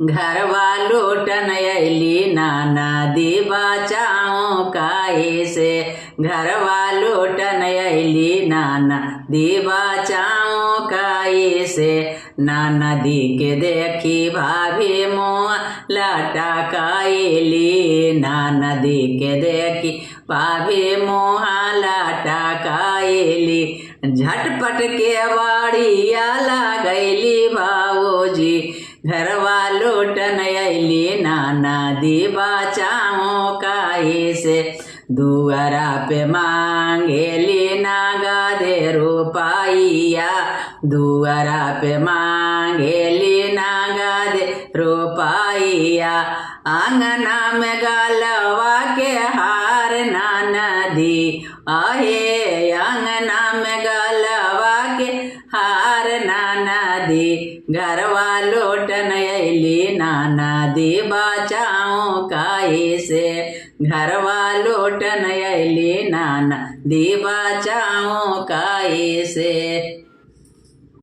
घरवा लूटन अली नाना दी बचाओ काहे से। घरवा लूटन अली नाना दी बचाओ काहे से। नाना दी के देखी भाभी मोह लाटा कायली। नाना दी के देखी भाभी मोह लाटा कायली। झटपट के बाड़िया लागैली बाबूजी। घरवा लूटन अली नाना दी बचाओ काहे से। दुआरा पे मांगेली नागा दे रुपैया। दुआरा पे मांगेली नागा दे रुपैया। आंगना में गलवा के हार नाना दी आहे। आंगना में गलवा के हार नाना दी। घरवा लूटन अली नाना दी बचाओ काहे से। घरवा लूटन अली नाना दी बचाओ काहे से।